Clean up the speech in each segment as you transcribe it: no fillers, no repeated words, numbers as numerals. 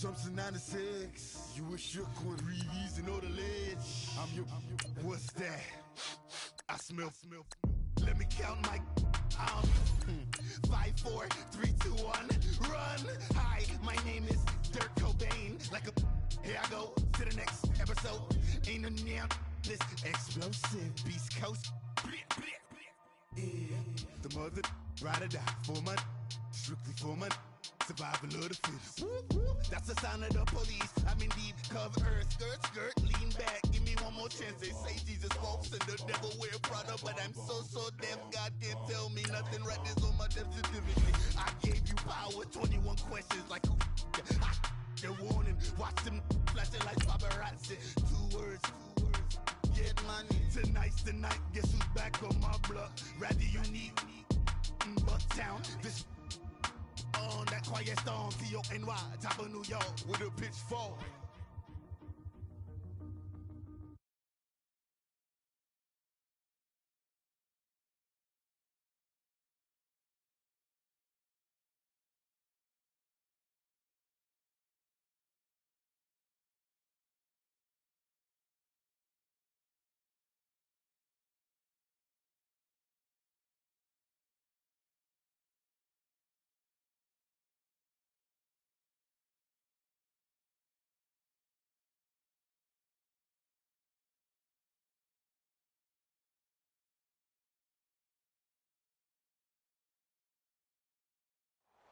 Qc-317's. You a shook one, breathe easy, know the ledge. I'm your, what's that? I smell. Let me count my 5, 4, 3, 2, 1, run. Hi, my name is Dirk Cobain. Like a, here I go to the next episode. Ain't no damn this explosive Beast Coast. Yeah, the mother ride or die for my, strictly for my. Survival of the fittest. That's the sign of the police. I'm indeed cover earth, skirt, lean back. Give me one more chance. They say Jesus walks and the devil wear Prada, but I'm so deaf. God can't tell me nothing. Right this on my death certificate. I gave you power. 21 questions like who? The warning. Watch them flashing like paparazzi. 2 words. Get money. Tonight's the night. Guess who's back on my block? Rather unique. Bucktown. This. On that quiet storm, T-O-N-Y, top of New York, with a pitchfork.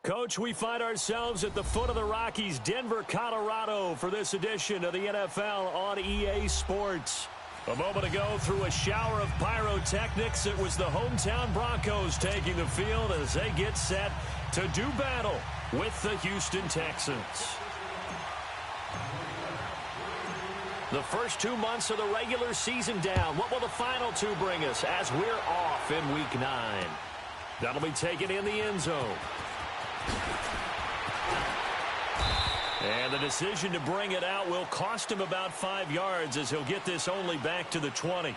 Coach, we find ourselves at the foot of the Rockies, Denver, Colorado, for this edition of the NFL on EA Sports. A moment ago, through a shower of pyrotechnics, it was the hometown Broncos taking the field as they get set to do battle with the Houston Texans. The first 2 months of the regular season down. What will the final 2 bring us as we're off in Week 9? That'll be taken in the end zone. And the decision to bring it out will cost him about 5 yards as he'll get this only back to the 20.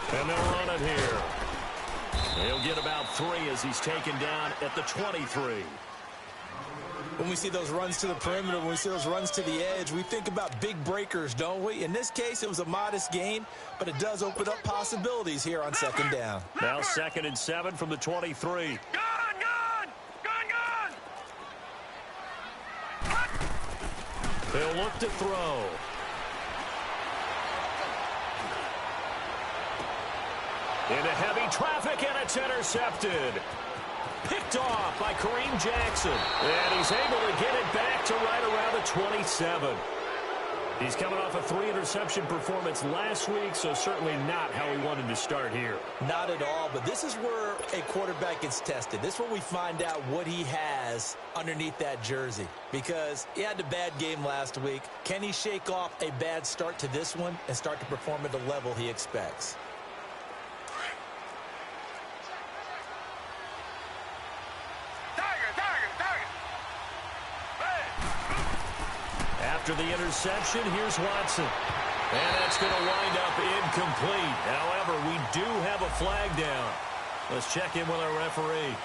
And they'll run it here. He'll get about 3 as he's taken down at the 23. When we see those runs to the perimeter, when we see those runs to the edge, we think about big breakers, don't we? In this case, it was a modest gain, but it does open up possibilities here on second down. Now 2nd and 7 from the 23. They'll look to throw. Into heavy traffic, and it's intercepted. Picked off by Kareem Jackson. And he's able to get it back to right around the 27. He's coming off a 3-interception performance last week, so certainly not how he wanted to start here. Not at all, but this is where a quarterback gets tested. This is where we find out what he has underneath that jersey. Because he had a bad game last week. Can he shake off a bad start to this one and start to perform at the level he expects? After the interception, here's Watson. And that's going to wind up incomplete. However, we do have a flag down. Let's check in with our referee.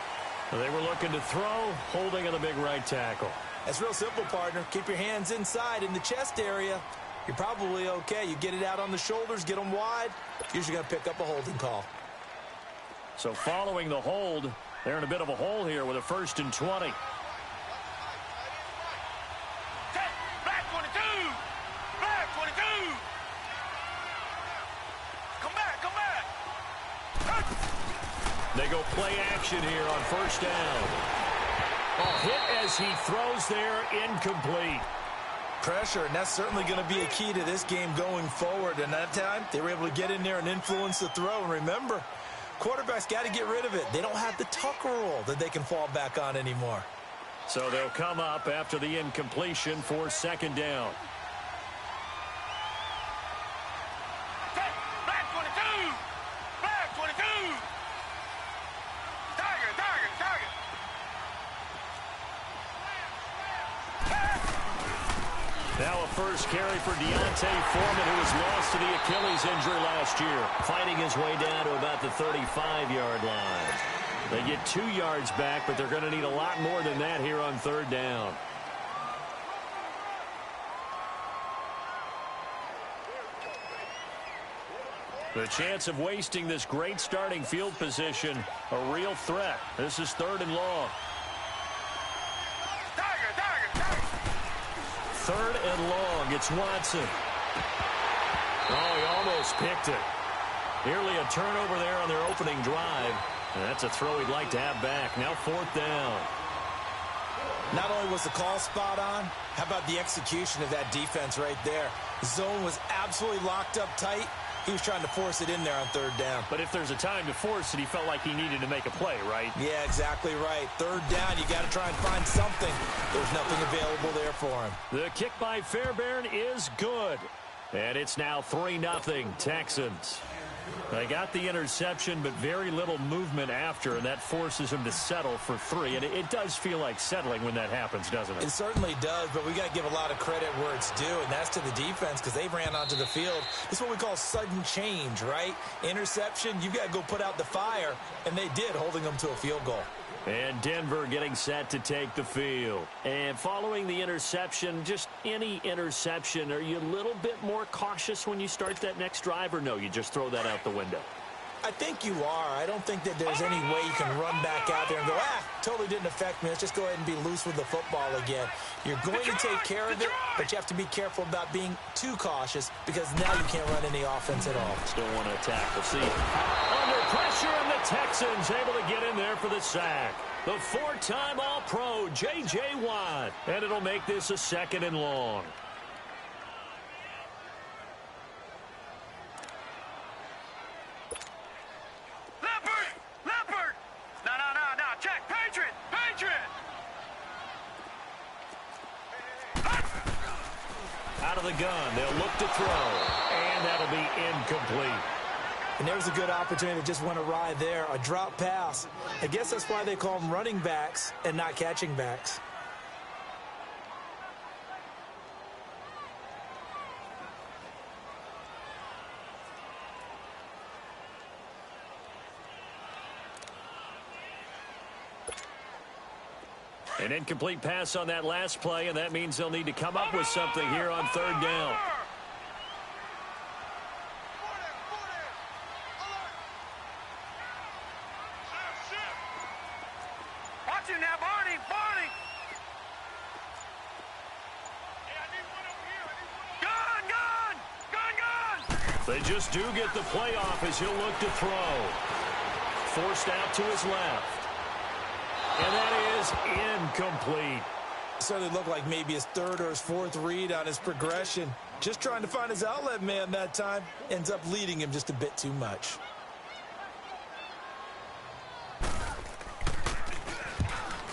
They were looking to throw, holding on the big right tackle. That's real simple, partner. Keep your hands inside in the chest area. You're probably okay. You get it out on the shoulders, get them wide. Usually going to pick up a holding call. So following the hold, they're in a bit of a hole here with a 1st and 20. They go play action here on 1st down. A hit as he throws there, incomplete. Pressure, and that's certainly going to be a key to this game going forward. And that time, they were able to get in there and influence the throw. And remember, quarterbacks got to get rid of it. They don't have the tuck rule that they can fall back on anymore. So they'll come up after the incompletion for 2nd down. first carry for Deontay Foreman, who was lost to the Achilles injury last year. Fighting his way down to about the 35-yard line. They get 2 yards back, but they're going to need a lot more than that here on third down. The chance of wasting this great starting field position, a real threat. This is 3rd and long. 3rd and long. It's Watson. Oh, he almost picked it. Nearly a turnover there on their opening drive. And that's a throw he'd like to have back. Now 4th down. Not only was the call spot on, how about the execution of that defense right there? The zone was absolutely locked up tight. He was trying to force it in there on 3rd down. But if there's a time to force it, he felt like he needed to make a play, right? Yeah, exactly right. 3rd down, you got to try and find something. There's nothing available there for him. The kick by Fairbairn is good. And it's now 3-0 Texans. They got the interception, but very little movement after, and that forces him to settle for 3. And it does feel like settling when that happens, doesn't it? It certainly does, but we got to give a lot of credit where it's due, and that's to the defense because they ran onto the field. This is what we call sudden change, right? Interception, you've got to go put out the fire, and they did, holding them to a field goal. And Denver getting set to take the field. And following the interception, just any interception, are you a little bit more cautious when you start that next drive, or no, you just throw that out the window? I think you are. I don't think that there's any way you can run back out there and go, totally didn't affect me. Let's just go ahead and be loose with the football again. You're going to take care of it, but you have to be careful about being too cautious because now you can't run any offense at all. Still want to attack. We'll see. Under pressure, and the Texans able to get in there for the sack. The 4-time All-Pro, J.J. Watt. And it'll make this a 2nd and long. Out of the gun, they'll look to throw, and that'll be incomplete. And there's a good opportunity to just went awry there, a drop pass. I guess that's why they call them running backs and not catching backs. An incomplete pass on that last play, and that means they'll need to come up with something here on 3rd down. Watch it now, Barney! Gun! They just do get the playoff as he'll look to throw. Forced out to his left. And that is incomplete. Certainly looked like maybe his 3rd or his 4th read on his progression. Just trying to find his outlet man that time. Ends up leading him just a bit too much.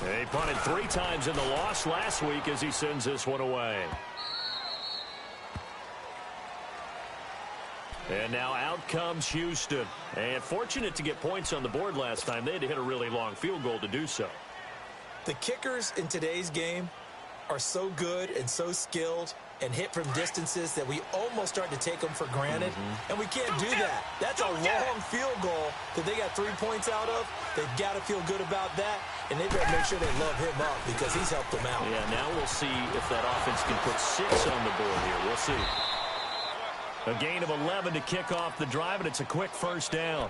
He punted 3 times in the loss last week as he sends this one away. And now out comes Houston. And fortunate to get points on the board last time. They had to hit a really long field goal to do so. The kickers in today's game are so good and so skilled and hit from distances that we almost start to take them for granted. And we can't do that. That's a long field goal that they got 3 points out of. They've got to feel good about that. And they've got to make sure they love him up because he's helped them out. Yeah, now we'll see if that offense can put 6 on the board here. We'll see. A gain of 11 to kick off the drive, and it's a quick 1st down.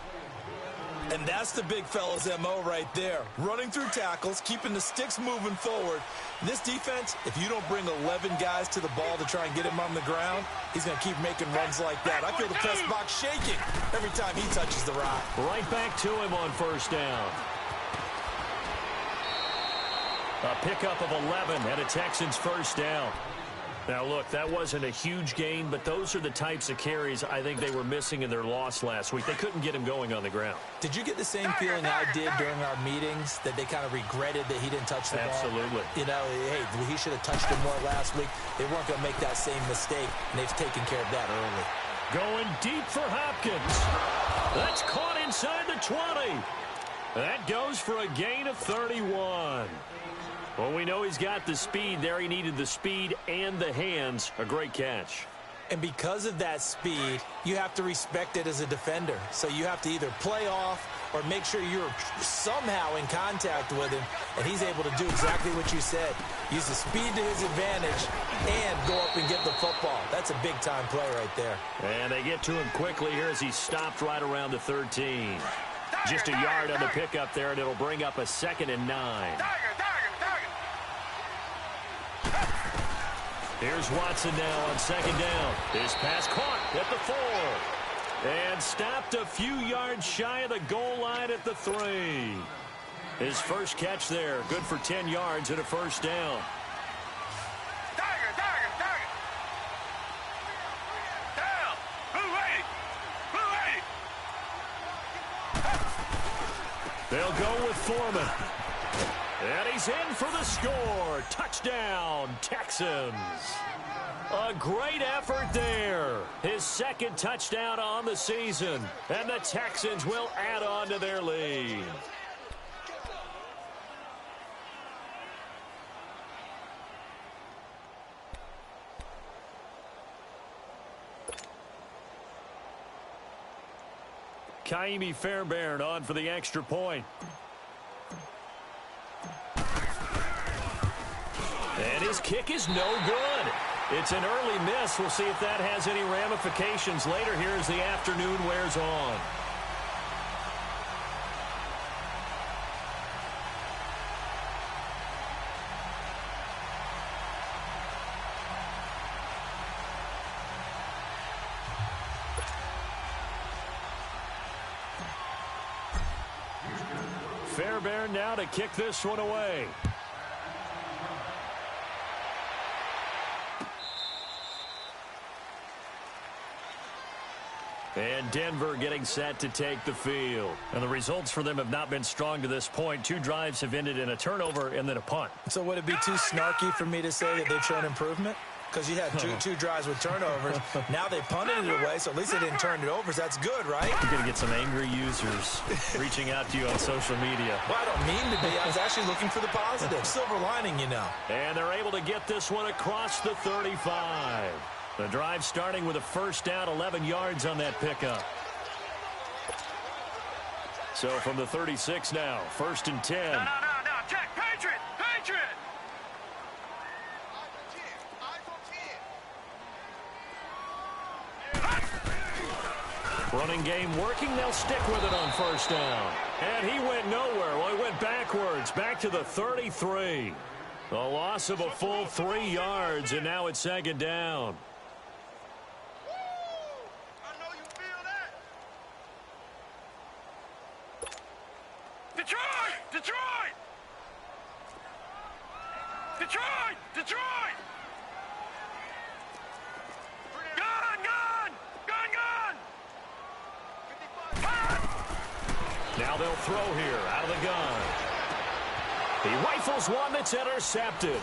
And that's the big fella's MO right there. Running through tackles, keeping the sticks moving forward. This defense, if you don't bring 11 guys to the ball to try and get him on the ground, he's going to keep making runs like that. I feel the press box shaking every time he touches the rock. Right back to him on 1st down. A pickup of 11 and a Texans 1st down. Now, look, that wasn't a huge gain, but those are the types of carries I think they were missing in their loss last week. They couldn't get him going on the ground. Did you get the same feeling I did during our meetings, that they kind of regretted that he didn't touch the ball? Absolutely. You know, hey, he should have touched it more last week. They weren't going to make that same mistake, and they've taken care of that early. Going deep for Hopkins. That's caught inside the 20. That goes for a gain of 31. Well, we know he's got the speed there. He needed the speed and the hands. A great catch. And because of that speed, you have to respect it as a defender. So you have to either play off or make sure you're somehow in contact with him, and he's able to do exactly what you said. Use the speed to his advantage and go up and get the football. That's a big-time play right there. And they get to him quickly here as he stopped right around the 13. Just a yard on the pickup there, and it'll bring up a 2nd and 9. Here's Watson now on 2nd down. His pass caught at the 4. And stopped a few yards shy of the goal line at the 3. His first catch there, good for 10 yards and a 1st down. They'll go with Foreman. And he's in for the score. Touchdown, Texans. A great effort there. His 2nd touchdown on the season. And the Texans will add on to their lead. Kaimi Fairbairn on for the extra point. And his kick is no good. It's an early miss. We'll see if that has any ramifications later here as the afternoon wears on. Fairbairn now to kick this one away. And Denver getting set to take the field. And the results for them have not been strong to this point. 2 drives have ended in a turnover and then a punt. So would it be too snarky for me to say that they've shown improvement? Because you had two drives with turnovers. Now they punted it away, so at least they didn't turn it over. So that's good, right? You're going to get some angry users reaching out to you on social media. Well, I don't mean to be. I was actually looking for the positive. Silver lining, you know. And they're able to get this one across the 35. The drive starting with a 1st down, 11 yards on that pickup. So from the 36 now, 1st and 10. No, check, Patriot! Running game working, they'll stick with it on 1st down. And he went nowhere. Well, he went backwards, back to the 33. The loss of a full 3 yards, and now it's 2nd down. Detroit! Gun! Now they'll throw here out of the gun. He rifles one that's intercepted.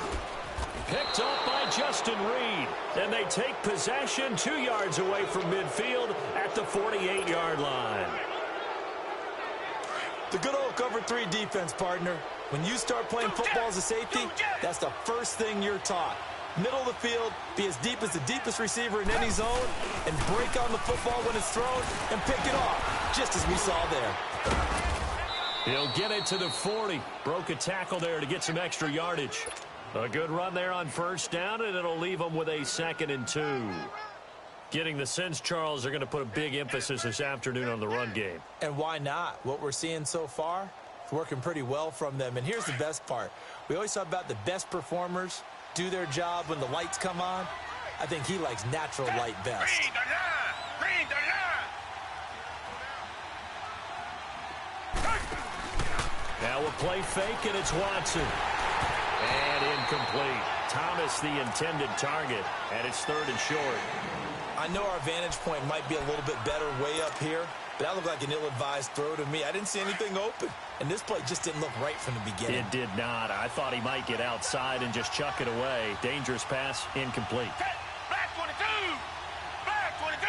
Picked up by Justin Reed. And they take possession 2 yards away from midfield at the 48-yard line. The good old cover 3 defense, partner. When you start playing football as a safety, that's the first thing you're taught. Middle of the field, be as deep as the deepest receiver in any zone, and break on the football when it's thrown and pick it off, just as we saw there. He'll get it to the 40. Broke a tackle there to get some extra yardage. A good run there on 1st down, and it'll leave them with a 2nd and 2. Getting the sense, Charles, they're going to put a big emphasis this afternoon on the run game. And why not? What we're seeing so far, it's working pretty well from them. And here's the best part. We always talk about the best performers do their job when the lights come on. I think he likes natural light best. Green the line! Now a play fake, and it's Watson. And incomplete. Thomas the intended target, and it's 3rd and short. I know our vantage point might be a little bit better way up here, but that looked like an ill-advised throw to me. I didn't see anything open, and this play just didn't look right from the beginning. It did not. I thought he might get outside and just chuck it away. Dangerous pass, incomplete. Black 22! Black 22!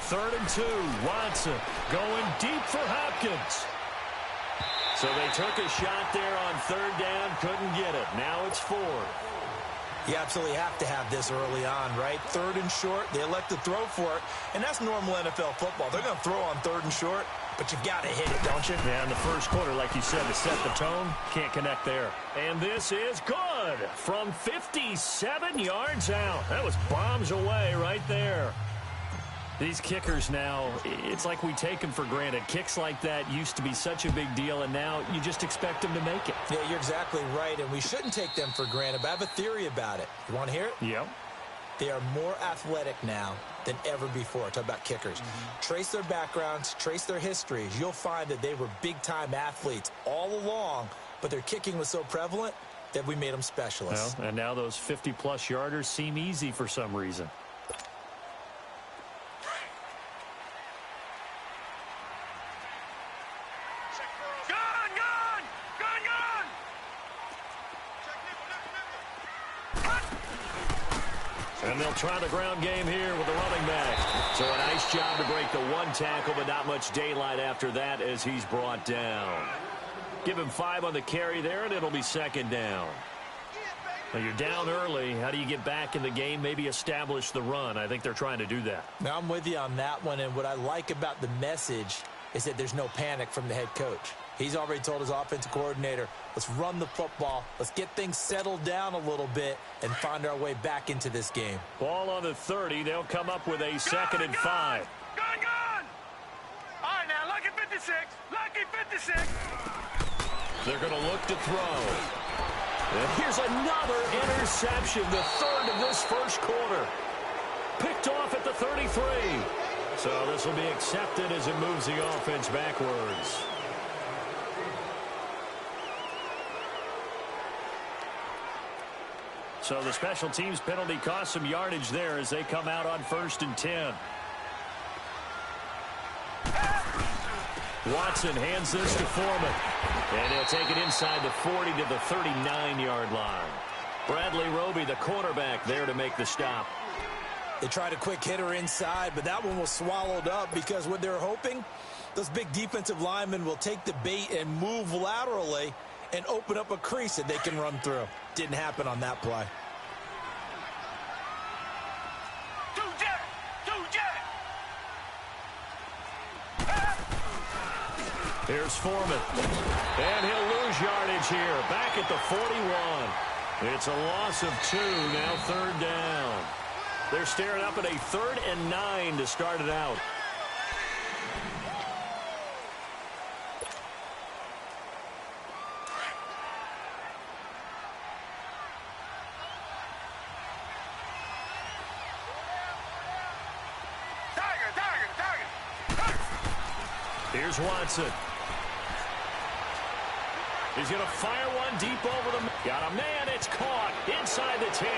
3rd and 2. Watson going deep for Hopkins. So they took a shot there on 3rd down, couldn't get it. Now it's 4th. You absolutely have to have this early on, right? 3rd and short, they elect to throw for it, and that's normal NFL football. They're going to throw on 3rd and short, but you've got to hit it, don't you? Yeah, in the first quarter, like you said, to set the tone, can't connect there. And this is good from 57 yards out. That was bombs away right there. These kickers now, it's like we take them for granted. Kicks like that used to be such a big deal, and now you just expect them to make it. Yeah, you're exactly right, and we shouldn't take them for granted, but I have a theory about it. You want to hear it? Yep. They are more athletic now than ever before. Talk about kickers. Trace their backgrounds, trace their histories. You'll find that they were big-time athletes all along, but their kicking was so prevalent that we made them specialists. Well, and now those 50-plus yarders seem easy for some reason. And they'll try the ground game here with the running back. So a nice job to break the one tackle, but not much daylight after that as he's brought down. Give him 5 on the carry there, and it'll be 2nd down. Now you're down early. How do you get back in the game? Maybe establish the run. I think they're trying to do that. Now I'm with you on that one, and what I like about the message is that there's no panic from the head coach. He's already told his offensive coordinator, let's run the football, let's get things settled down a little bit and find our way back into this game. Ball on the 30. They'll come up with a 2nd and 5. Gone! All right, now, lucky 56. Lucky 56. They're going to look to throw. And here's another interception, the 3rd of this first quarter. Picked off at the 33. So this will be accepted as it moves the offense backwards. So the special teams penalty cost some yardage there as they come out on 1st and 10. Watson hands this to Foreman. And he'll take it inside the 40 to the 39-yard line. Bradley Roby, the cornerback, there to make the stop. They tried a quick hitter inside, but that one was swallowed up because what they're hoping, those big defensive linemen will take the bait and move laterally and open up a crease that they can run through. Didn't happen on that play. Two jet. Here's Foreman. And he'll lose yardage here. Back at the 41. It's a loss of 2. Now 3rd down. They're staring up at a 3rd and 9 to start it out. Here's Watson. He's going to fire one deep over the... Got a man. It's caught inside the 10.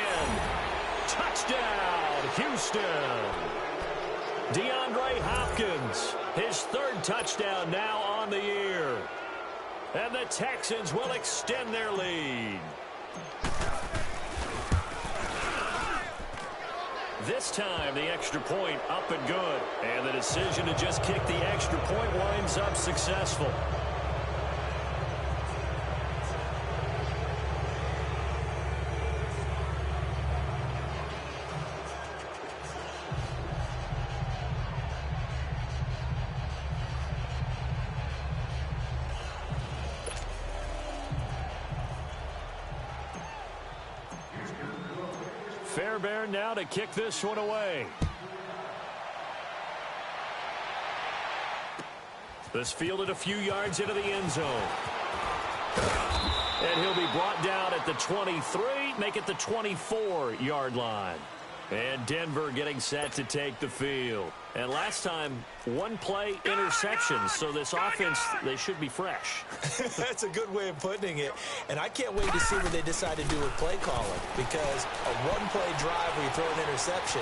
Touchdown, Houston. DeAndre Hopkins, his 3rd touchdown now on the year. And the Texans will extend their lead. This time, the extra point up and good. And the decision to just kick the extra point winds up successful. Fairbairn now to kick this one away. This fielded a few yards into the end zone. And he'll be brought down at the 23, make it the 24-yard line. And Denver getting set to take the field. And last time, 1-play interceptions. So this offense, they should be fresh. That's a good way of putting it. And I can't wait to see what they decide to do with play calling. Because a 1-play drive where you throw an interception,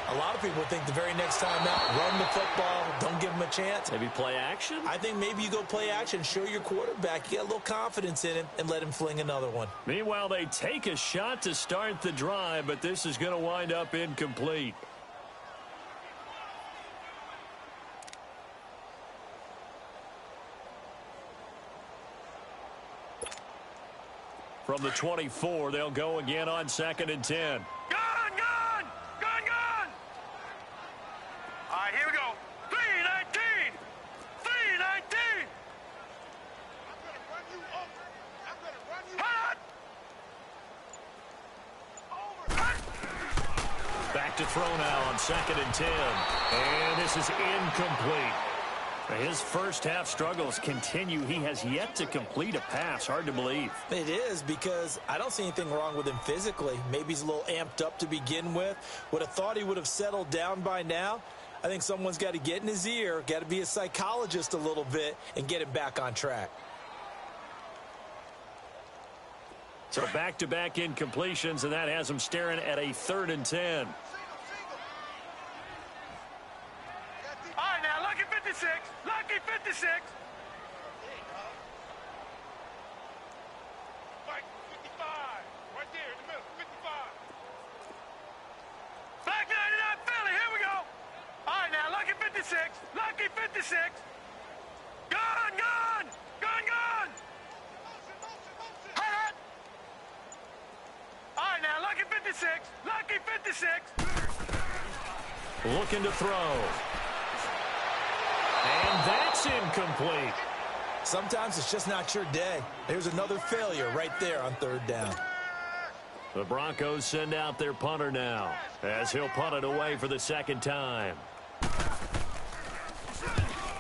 a lot of people think the very next time out, run the football, don't give them a chance. Maybe play action? I think maybe you go play action, show your quarterback, you got a little confidence in him, and let him fling another one. Meanwhile, they take a shot to start the drive, but this is going to wind up incomplete. From the 24, they'll go again on 2nd and 10. Gone! All right, here we go. 319! 319! I'm gonna run you over. I'm gonna run you Hot! Back to throw now on 2nd and 10. And this is incomplete. His first half struggles continue. He has yet to complete a pass. Hard to believe. It is, because I don't see anything wrong with him physically. Maybe he's a little amped up to begin with. Would have thought he would have settled down by now. I think someone's got to get in his ear, got to be a psychologist a little bit, and get him back on track. So back-to-back incompletions, and that has him staring at a 3rd and 10. All right, now, lucky 56. Lucky 56. Mike, 55. Right there in the middle, 55. Black 99 Philly, here we go. All right, now, lucky 56. Lucky 56. Gone! Hot! All right, now, lucky 56. Lucky 56. Looking to throw. And that's incomplete. Sometimes it's just not your day. There's another failure right there on 3rd down. The Broncos send out their punter now, as he'll punt it away for the 2nd time.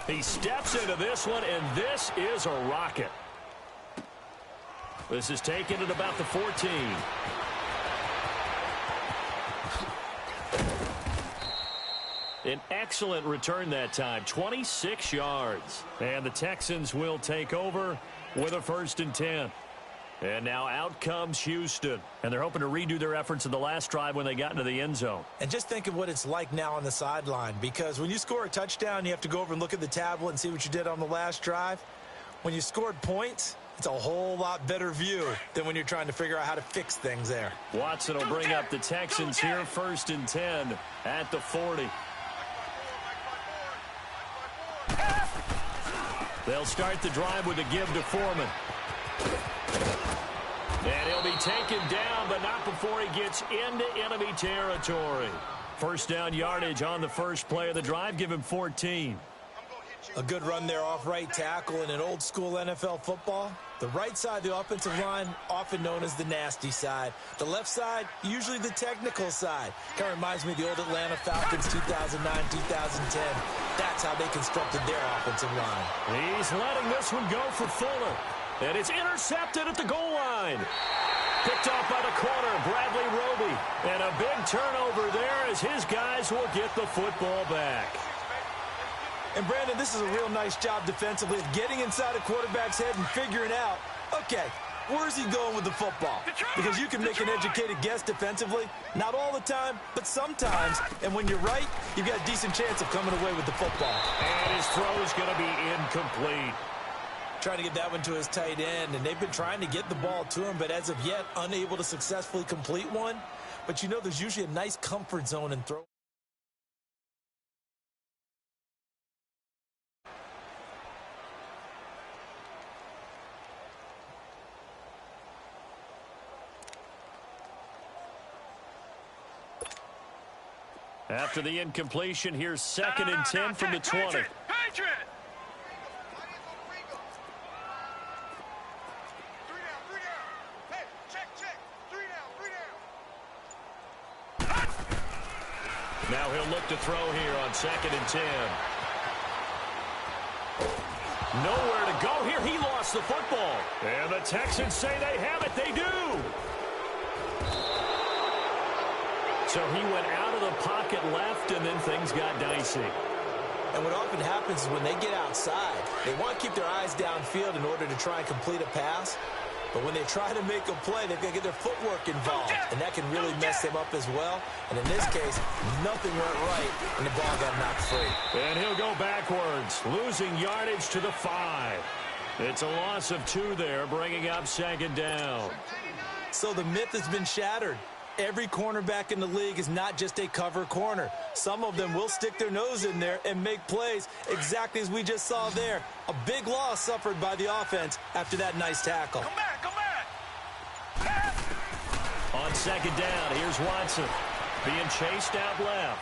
He steps into this one, and this is a rocket. This is taken at about the 14. An excellent return that time, 26 yards. And the Texans will take over with a 1st and 10. And now out comes Houston. And they're hoping to redo their efforts in the last drive when they got into the end zone. And just think of what it's like now on the sideline, because when you score a touchdown, you have to go over and look at the tablet and see what you did on the last drive. When you scored points, it's a whole lot better view than when you're trying to figure out how to fix things there. Watson will bring up the Texans here, 1st and 10 at the 40. They'll start the drive with a give to Foreman. And he'll be taken down, but not before he gets into enemy territory. 1st down yardage on the first play of the drive. Give him 14. A good run there off right tackle in an old school NFL football. The right side of the offensive line, often known as the nasty side. The left side, usually the technical side. Kind of reminds me of the old Atlanta Falcons 2009-2010. That's how they constructed their offensive line. He's letting this one go for Fuller. And it's intercepted at the goal line. Picked off by the corner, Bradley Roby. And a big turnover there as his guys will get the football back. And, Brandon, this is a real nice job defensively of getting inside a quarterback's head and figuring out, okay, where's he going with the football? Because you can make an educated guess defensively. Not all the time, but sometimes. And when you're right, you've got a decent chance of coming away with the football. And his throw is going to be incomplete. Trying to get that one to his tight end, and they've been trying to get the ball to him, but as of yet, unable to successfully complete one. But you know there's usually a nice comfort zone in throw. After the incompletion, here's 2nd and 10 from the 20. Patriot! Now he'll look to throw here on 2nd and 10. Nowhere to go here. He lost the football. And the Texans say they have it. They do. So he went out of the pocket left, and then things got dicey. And what often happens is when they get outside, they want to keep their eyes downfield in order to try and complete a pass. But when they try to make a play, they've got to get their footwork involved, and that can really mess them up as well. And in this case, nothing went right, and the ball got knocked free. And he'll go backwards, losing yardage to the 5. It's a loss of 2 there, bringing up 2nd down. So the myth has been shattered. Every cornerback in the league is not just a cover corner. Some of them will stick their nose in there and make plays exactly as we just saw there. A big loss suffered by the offense after that nice tackle. Come back, come back. second down. Here's Watson being chased out left.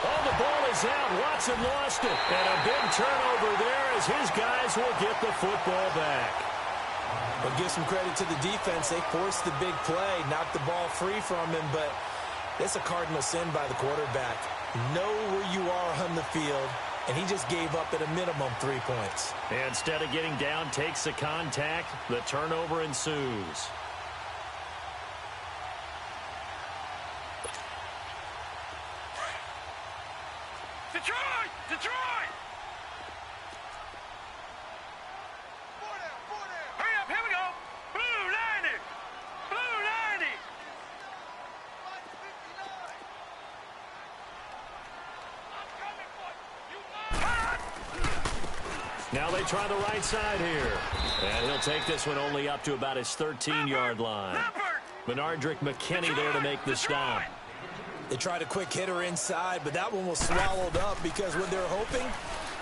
Oh, the ball is out. Watson lost it. And a big turnover there as his guys will get the football back. But give some credit to the defense. They forced the big play, knocked the ball free from him, but it's a cardinal sin by the quarterback. Know where you are on the field, and he just gave up at a minimum 3 points. And instead of getting down, takes the contact. The turnover ensues. Detroit! Detroit! Hurry up, here we go! Blue 90! Blue 90! Now they try the right side here. And he'll take this one only up to about his 13-yard line. Benardrick McKinney there to make the stop. They tried a quick hitter inside, but that one was swallowed up because what they're hoping,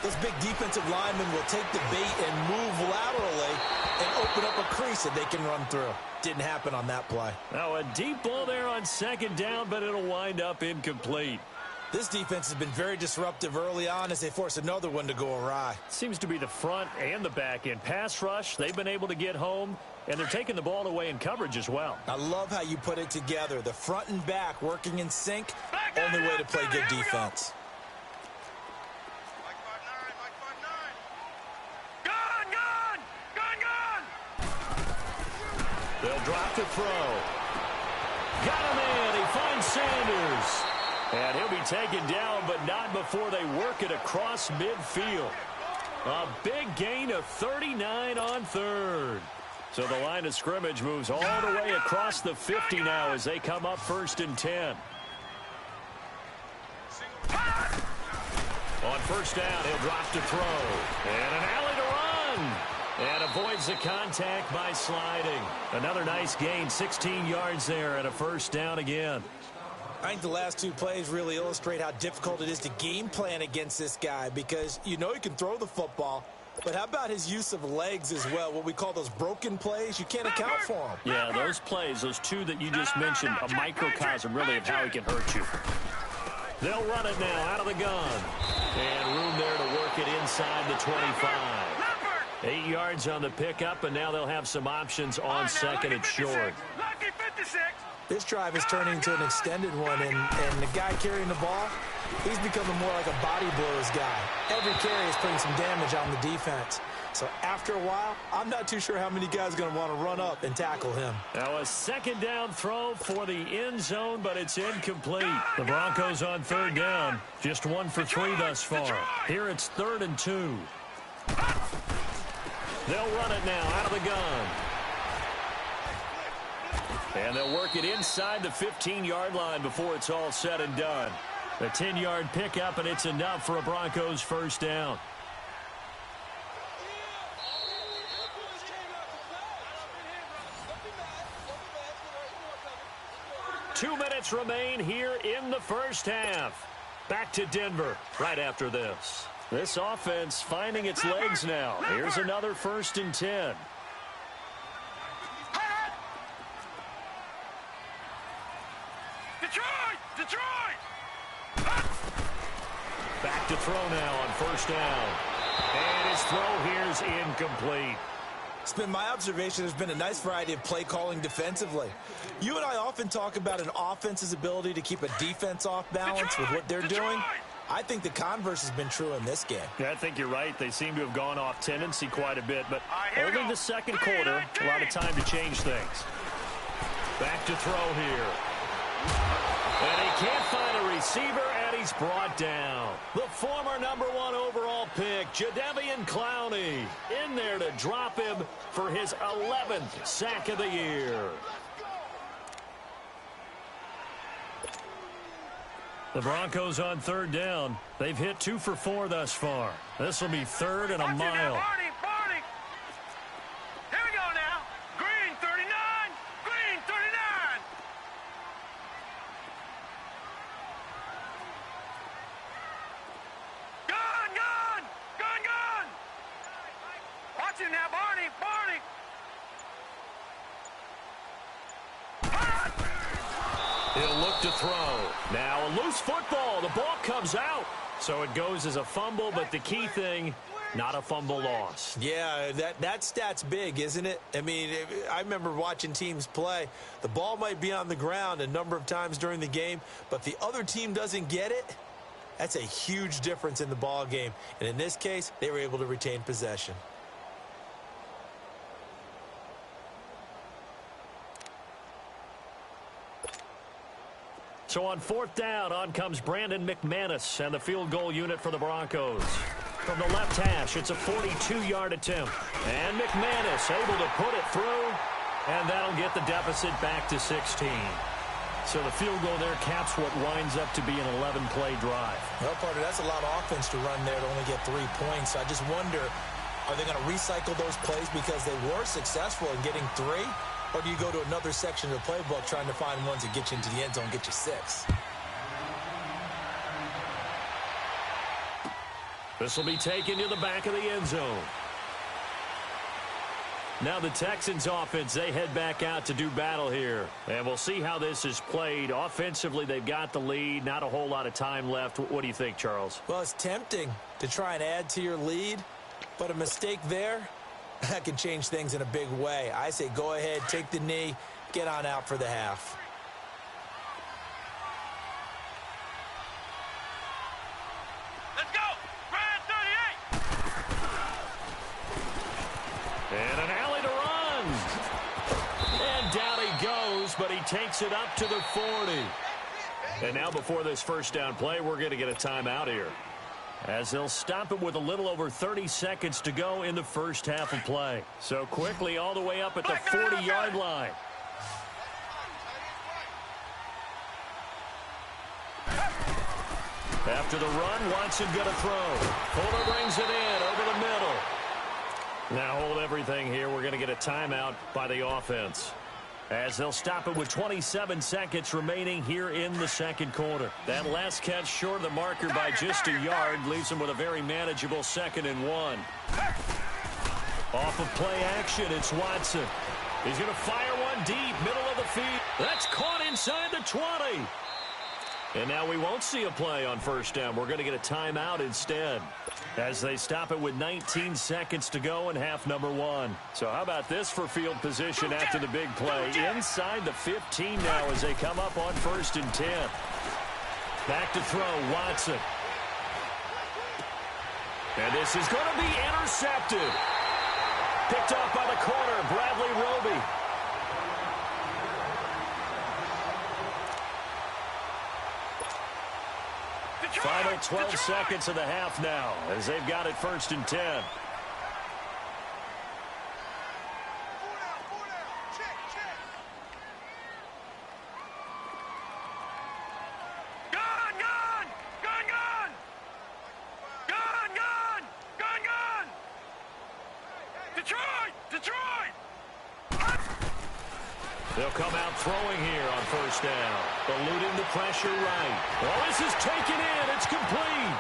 this big defensive lineman will take the bait and move laterally and open up a crease that they can run through. Didn't happen on that play. Now a deep ball there on second down, but it'll wind up incomplete. This defense has been very disruptive early on as they force another one to go awry. Seems to be the front and the back end. Pass rush, they've been able to get home, and they're taking the ball away in coverage as well. I love how you put it together. The front and back working in sync, only way to play good defense. Gun, gun! Gun, gun! They'll drop to throw. Got him in. He finds Sanders. And he'll be taken down, but not before they work it across midfield. A big gain of 39 on third. So the line of scrimmage moves all the way across the 50 now as they come up 1st and 10. On first down, he'll drop to throw. And an alley to run. And avoids the contact by sliding. Another nice gain, 16 yards there and a first down again. I think the last two plays really illustrate how difficult it is to game plan against this guy because you know he can throw the football, but how about his use of legs as well, what we call those broken plays? You can't account for them. Yeah, those plays, those two that you just mentioned, a microcosm really of how he can hurt you. They'll run it now out of the gun. And room there to work it inside the 25. 8 yards on the pickup, and now they'll have some options on second and short. Lucky 56! This drive is turning into an extended one, and the guy carrying the ball, he's becoming more like a body blows guy. Every carry is putting some damage on the defense. So after a while, I'm not too sure how many guys are going to want to run up and tackle him. Now a second down throw for the end zone, but it's incomplete. The Broncos on third down, just 1 for 3 thus far. Here it's 3rd and 2. They'll run it now out of the gun. And they'll work it inside the 15-yard line before it's all said and done. A 10-yard pickup, and it's enough for a Broncos first down. Two minutes remain here in the first half. Back to Denver right after this. This offense finding its legs now. Here's another 1st and 10. Detroit! Detroit! Back to throw now on first down. And his throw here's incomplete. It's been my observation there's been a nice variety of play calling defensively. You and I often talk about an offense's ability to keep a defense off balance with what they're doing. I think the converse has been true in this game. Yeah, I think you're right. They seem to have gone off tendency quite a bit, but only the second quarter, a lot of time to change things. Back to throw here. And he can't find a receiver, and he's brought down. The former #1 overall pick, Jadeveon Clowney, in there to drop him for his 11th sack of the year. The Broncos on third down. They've hit 2 for 4 thus far. This will be 3rd and a mile. Barney! Here we go now. Green 39! Green 39! Gun! Watch him now, Barney! throw. Now a loose football. The ball comes out. So it goes as a fumble, but the key thing, not a fumble loss. Yeah, that stat's big, isn't it? I mean, I remember watching teams play. The ball might be on the ground a number of times during the game, but if the other team doesn't get it, that's a huge difference in the ball game. And in this case, they were able to retain possession. So on fourth down, on comes Brandon McManus and the field goal unit for the Broncos. From the left hash, it's a 42-yard attempt. And McManus able to put it through, and that'll get the deficit back to 16. So the field goal there caps what winds up to be an 11-play drive. Well, partner, that's a lot of offense to run there to only get 3 points. I just wonder, are they going to recycle those plays because they were successful in getting 3? Or do you go to another section of the playbook trying to find ones that get you into the end zone, get you 6? This will be taken to the back of the end zone. Now the Texans offense, they head back out to do battle here. And we'll see how this is played. Offensively, they've got the lead. Not a whole lot of time left. What do you think, Charles? Well, it's tempting to try and add to your lead, but a mistake there, that can change things in a big way. I say go ahead, take the knee, get on out for the half. Let's go! Brad 38! And an alley to run. And down he goes, but he takes it up to the 40. And now before this first down play, we're going to get a timeout here, as they'll stop it with a little over 30 seconds to go in the first half of play. So quickly all the way up at the 40-yard line. After the run, Watson going to throw. Fuller brings it in over the middle. Now hold everything here. We're going to get a timeout by the offense, as they'll stop it with 27 seconds remaining here in the second quarter. That last catch short of the marker by just a yard leaves them with a very manageable 2nd and 1. Off of play action, it's Watson. He's going to fire one deep, middle of the field. That's caught inside the 20. And now we won't see a play on first down. We're going to get a timeout instead, as they stop it with 19 seconds to go in half number 1. So how about this for field position after the big play? Inside the 15 now as they come up on 1st and 10. Back to throw, Watson. And this is going to be intercepted. Picked off by the corner, Bradley Roby. Final 12 seconds of the half now, as they've got it 1st and 10. They'll come out throwing here on first down. Eluding the pressure right. Well, this is taken in. It's complete.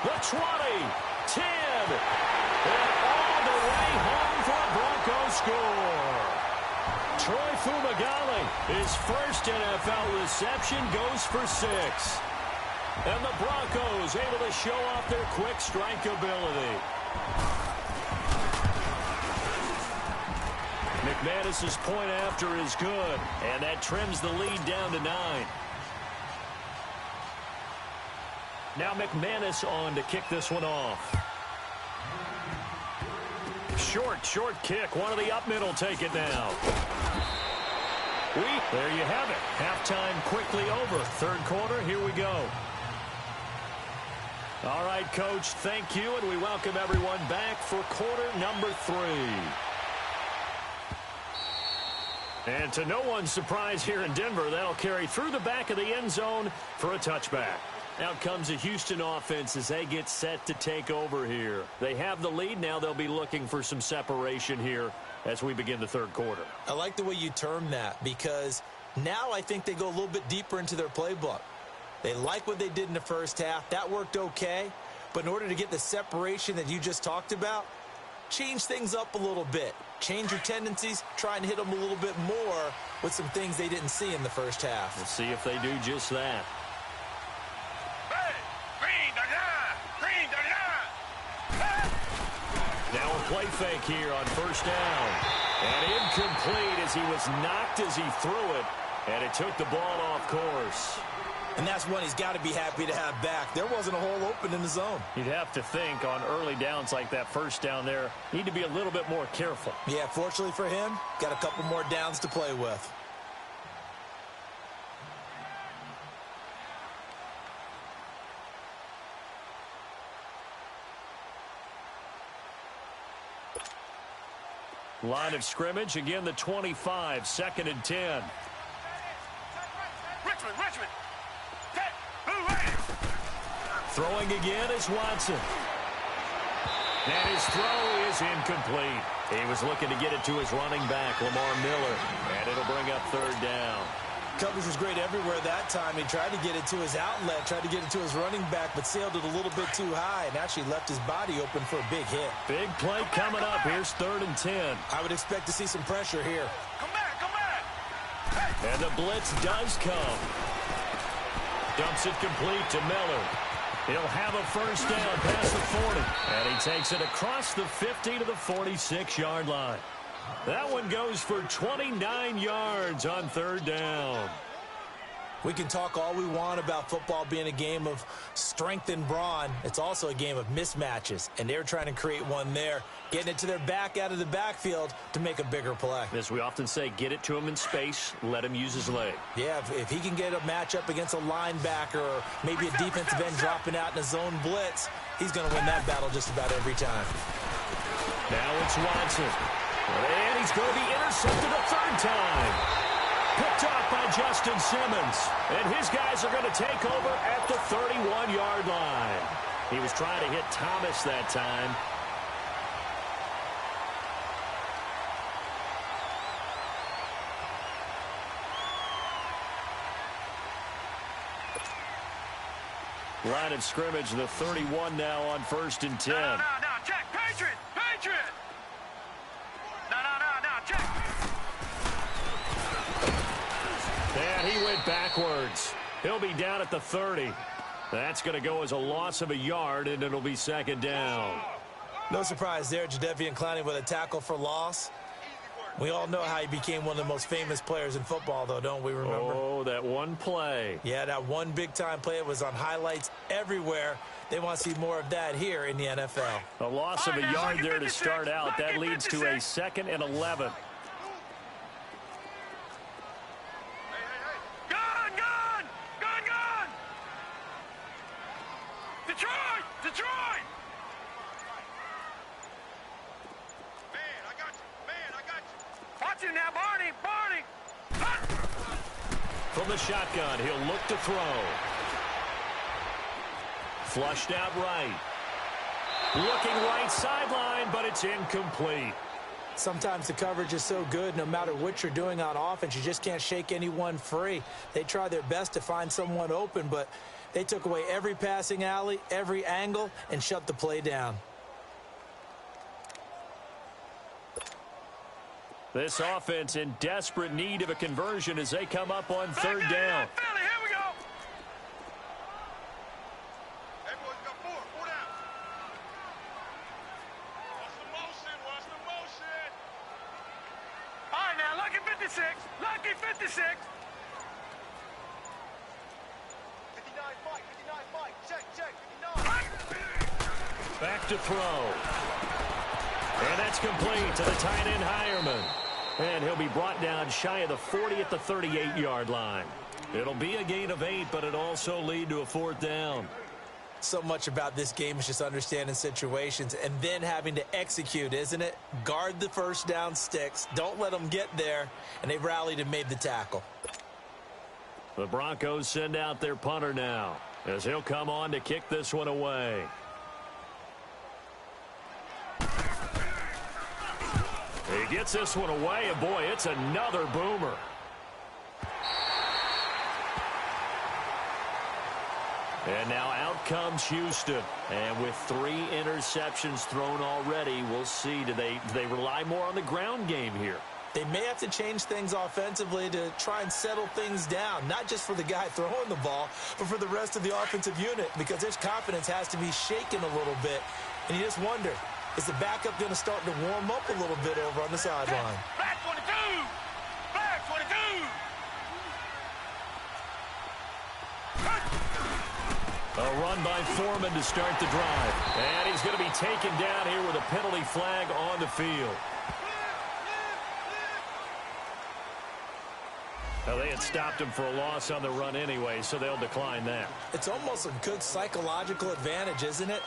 The 20, 10, and all the way home for a Broncos score. Troy Fumagalli, his first NFL reception, goes for 6. And the Broncos able to show off their quick strike ability. McManus's point after is good, and that trims the lead down to 9. Now McManus on to kick this one off. Short kick. One of the up middle take it now. There you have it. Halftime quickly over. Third quarter, here we go. All right, Coach, thank you, and we welcome everyone back for quarter number 3. And to no one's surprise here in Denver, that'll carry through the back of the end zone for a touchback. Out comes the Houston offense as they get set to take over here. They have the lead. Now they'll be looking for some separation here as we begin the third quarter. I like the way you term that, because now I think they go a little bit deeper into their playbook. They like what they did in the first half. That worked okay. But in order to get the separation that you just talked about, change things up a little bit. Change your tendencies, try and hit them a little bit more with some things they didn't see in the first half. We'll see if they do just that. Hey, green, Now a play fake here on first down. And incomplete as he was knocked as he threw it. And it took the ball off course. And that's one he's got to be happy to have back. There wasn't a hole open in the zone. You'd have to think on early downs like that first down there, need to be a little bit more careful. Yeah, fortunately for him, got a couple more downs to play with. Line of scrimmage, again the 25, 2nd and 10. Richmond. Throwing again is Watson. And his throw is incomplete. He was looking to get it to his running back, Lamar Miller. And it'll bring up 3rd down. Coverage was great everywhere that time. He tried to get it to his outlet, tried to get it to his running back, but sailed it a little bit too high and actually left his body open for a big hit. Big play coming up. Here's 3rd and 10. I would expect to see some pressure here. Come back. And the blitz does come. Dumps it complete to Miller. He'll have a first down past the 40. And he takes it across the 50 to the 46-yard line. That one goes for 29 yards on 3rd down. We can talk all we want about football being a game of strength and brawn. It's also a game of mismatches, and they're trying to create one there, getting it to their back out of the backfield to make a bigger play. As we often say, get it to him in space, let him use his leg. Yeah, if he can get a matchup against a linebacker or maybe a defensive end dropping out in a zone blitz, he's going to win that battle just about every time. Now it's Watson. And he's going to be intercepted a 3rd time. Picked off by Justin Simmons. And his guys are going to take over at the 31-yard line. He was trying to hit Thomas that time. Line of scrimmage, the 31 now on 1st and 10. No, check. Patriot. No, check. And he went backwards. He'll be down at the 30. That's going to go as a loss of a yard, and it'll be 2nd down. No surprise there, Jadeveon Clowney with a tackle for loss. We all know how he became one of the most famous players in football, though, don't we remember? Oh, that one play. Yeah, that one big-time play. It was on highlights everywhere. They want to see more of that here in the NFL. A loss of a yard there to start out. That leads to a 2nd and 11. Detroit! Man, I got you. Watch him now, Barney! From the shotgun, he'll look to throw. Flushed out right. Looking right sideline, but it's incomplete. Sometimes the coverage is so good, no matter what you're doing on offense, you just can't shake anyone free. They try their best to find someone open, but they took away every passing alley, every angle, and shut the play down. This offense in desperate need of a conversion as they come up on 3rd down. Philly, here we go. Everyone's got four down. Watch the motion. All right, now, lucky 56. 59 Mike. Check. 59. Back to throw. And that's complete to the tight end, Hireman. And he'll be brought down shy of the 40 at the 38-yard line. It'll be a gain of 8, but it'll also lead to a 4th down. So much about this game is just understanding situations and then having to execute, isn't it? Guard the first down sticks. Don't let them get there. And they rallied and made the tackle. The Broncos send out their punter now as he'll come on to kick this one away. He gets this one away, and boy, it's another boomer. And now out comes Houston. And with 3 interceptions thrown already, we'll see. Do they rely more on the ground game here? They may have to change things offensively to try and settle things down, not just for the guy throwing the ball, but for the rest of the offensive unit, because their confidence has to be shaken a little bit. And you just wonder, is the backup going to start to warm up a little bit over on the sideline? Black 22! Black 22! A run by Foreman to start the drive. And he's going to be taken down here with a penalty flag on the field. Now, they had stopped him for a loss on the run anyway, so they'll decline that. It's almost a good psychological advantage, isn't it?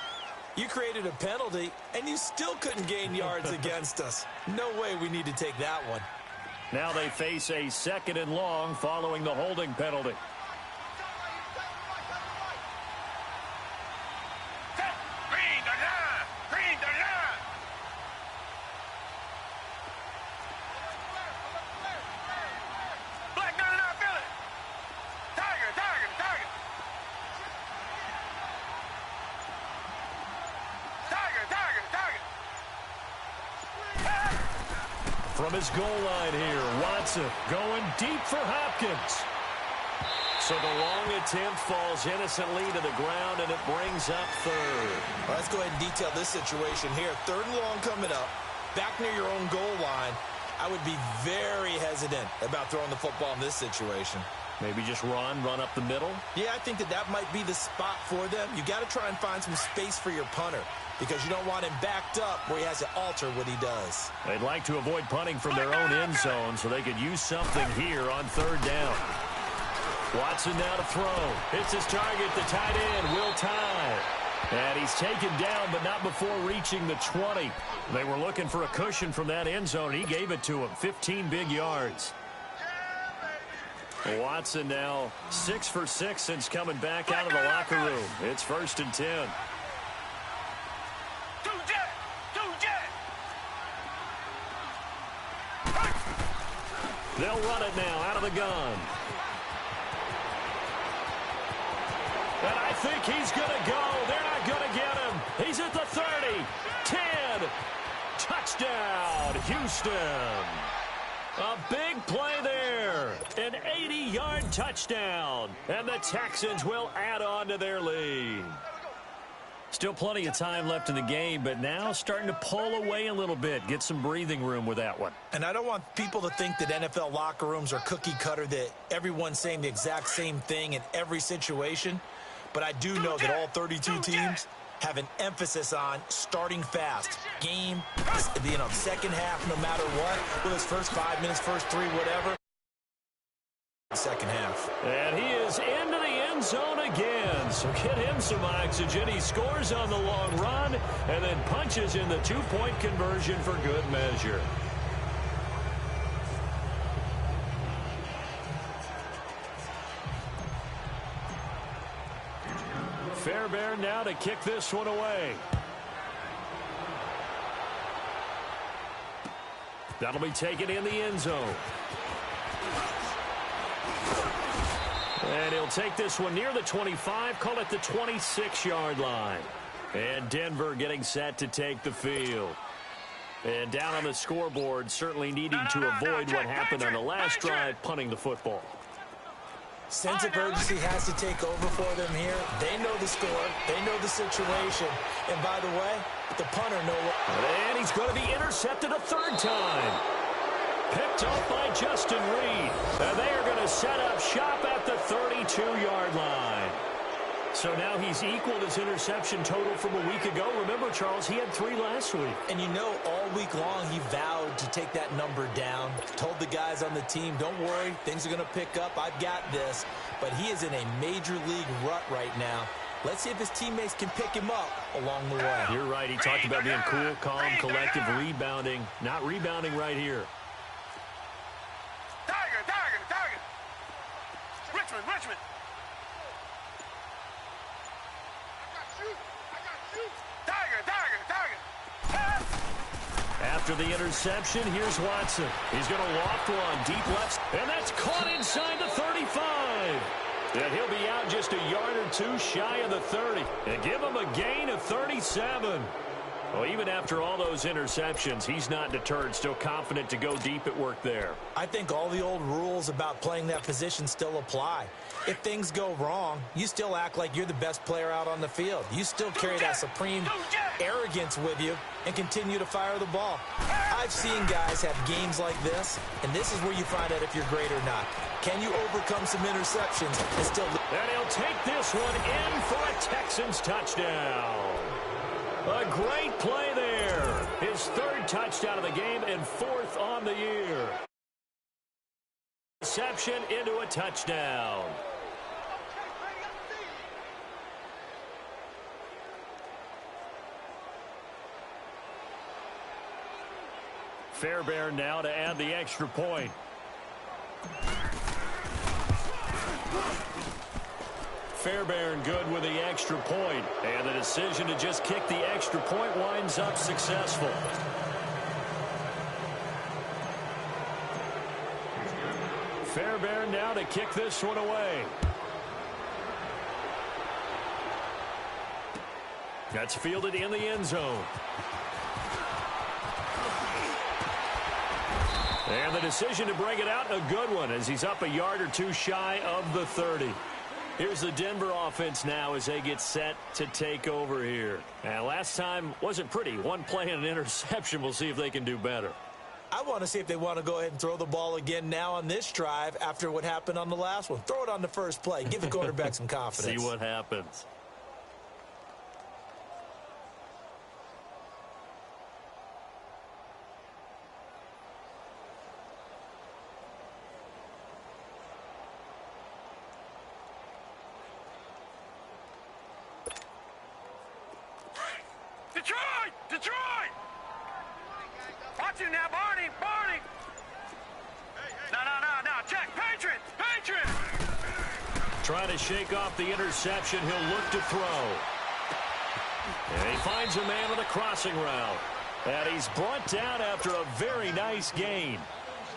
You created a penalty, and you still couldn't gain yards against us. No way we need to take that one. Now they face a 2nd and long following the holding penalty. Green the line! Green the line! Black 99 Philly! Tiger, Tiger, Tiger! Tiger, Tiger, Tiger! From his goal line here, Watson going deep for Hopkins. So the long attempt falls innocently to the ground, and it brings up 3rd. Well, let's go ahead and detail this situation here. 3rd and long coming up, back near your own goal line. I would be very hesitant about throwing the football in this situation. Maybe just run up the middle? Yeah, I think that might be the spot for them. You got to try and find some space for your punter, because you don't want him backed up where he has to alter what he does. They'd like to avoid punting from their own end zone so they could use something here on 3rd down. Watson now to throw. It's his target, the tight end, Will Tye. And he's taken down, but not before reaching the 20. They were looking for a cushion from that end zone. He gave it to him, 15 big yards. Watson now 6 for 6 since coming back out of the locker room. It's 1st and 10. They'll run it now out of the gun. And I think he's going to go. They're not going to get him. He's at the 30, 10. Touchdown, Houston. A big play there. An 80-yard touchdown. And the Texans will add on to their lead. Still plenty of time left in the game, but now starting to pull away a little bit. Get some breathing room with that one. And I don't want people to think that NFL locker rooms are cookie cutter, that everyone's saying the exact same thing in every situation. But I do know that all 32 teams have an emphasis on starting fast. Game, second half, no matter what. Well, his first 5 minutes, first 3, whatever. Second half. And he is into the end zone again. So get him some oxygen. He scores on the long run and then punches in the 2-point conversion for good measure. Fairbairn now to kick this one away. That'll be taken in the end zone. And he'll take this one near the 25, call it the 26-yard line. And Denver getting set to take the field. And down on the scoreboard, certainly needing to avoid what happened on the last drive, punting the football. Sense of urgency has to take over for them here. They know the score. They know the situation. And by the way, the punter knows. And he's going to be intercepted a 3rd time. Picked up by Justin Reed. And they are going to set up shop at the 32-yard line. So now he's equaled his interception total from a week ago. Remember, Charles, he had 3 last week. And you know, all week long he vowed to take that number down. Told the guys on the team, don't worry, things are going to pick up. I've got this. But he is in a major league rut right now. Let's see if his teammates can pick him up along the way. You're right. He talked about being cool, calm, collective, rebounding. Not rebounding right here. Tiger, Tiger, Tiger. Richmond, Richmond. Tiger, Tiger, Tiger. After the interception, here's Watson. He's going to loft one deep left, and that's caught inside the 35. And he'll be out just a yard or two shy of the 30. And give him a gain of 37. Well, even after all those interceptions, he's not deterred, still confident to go deep at work there. I think all the old rules about playing that position still apply. If things go wrong, you still act like you're the best player out on the field. You still carry that supreme arrogance with you and continue to fire the ball. I've seen guys have games like this, and this is where you find out if you're great or not. Can you overcome some interceptions and still... And he'll take this one in for a Texans touchdown. A great play there. His third touchdown of the game and fourth on the year. Reception into a touchdown. Fairbairn now to add the extra point. Fairbairn good with the extra point. And the decision to just kick the extra point winds up successful. Fairbairn now to kick this one away. That's fielded in the end zone. And the decision to bring it out, a good one, as he's up a yard or two shy of the 30. Here's the Denver offense now as they get set to take over here. And last time wasn't pretty. One play and an interception. We'll see if they can do better. I want to see if they want to go ahead and throw the ball again now on this drive after what happened on the last one. Throw it on the first play. Give the quarterback some confidence. See what happens. Detroit! Detroit! Watch it now, Barney! Barney! No. Check. Patriots! Patriots! Trying to shake off the interception. He'll look to throw. And he finds a man with a crossing route. And he's brought down after a very nice gain.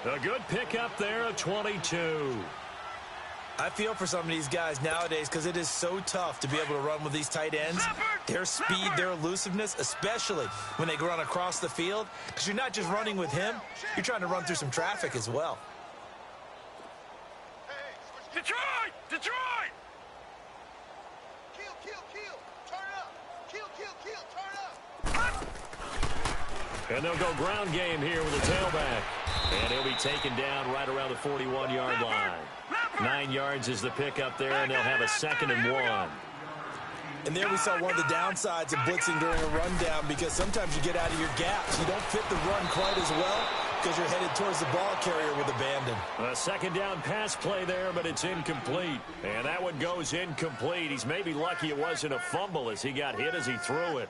A good pickup there of 22. I feel for some of these guys nowadays because it is so tough to be able to run with these tight ends. Their speed, their elusiveness, especially when they run across the field. Because you're not just running with him, you're trying to run through some traffic as well. Detroit! Detroit! Kill. Turn up. Kill. Turn up. And they'll go ground game here with a tailback. And he'll be taken down right around the 41-yard line. 9 yards is the pickup there, and they'll have a 2nd and 1. And there we saw one of the downsides of blitzing during a rundown because sometimes you get out of your gaps. You don't fit the run quite as well because you're headed towards the ball carrier with abandon. A second down pass play there, but it's incomplete. And that one goes incomplete. He's maybe lucky it wasn't a fumble as he got hit as he threw it.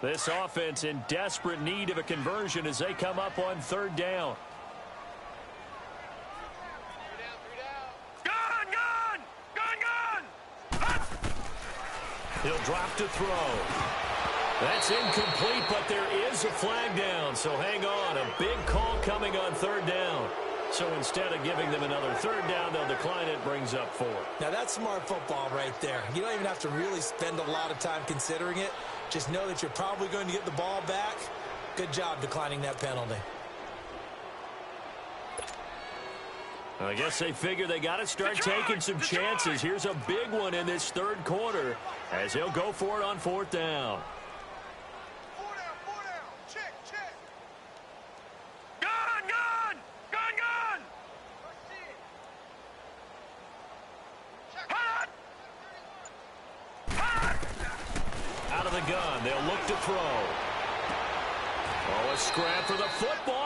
This offense in desperate need of a conversion as they come up on 3rd down. He'll drop to throw. That's incomplete, but there is a flag down, so hang on. A big call coming on 3rd down. So instead of giving them another 3rd down, they'll decline it, brings up 4. Now that's smart football right there. You don't even have to really spend a lot of time considering it. Just know that you're probably going to get the ball back. Good job declining that penalty. I guess they figure they got to start taking some chances. Here's a big one in this 3rd quarter as he'll go for it on 4th down. 4 down. Check. Gun! Out of the gun, they'll look to throw. Oh, a scrap for the football.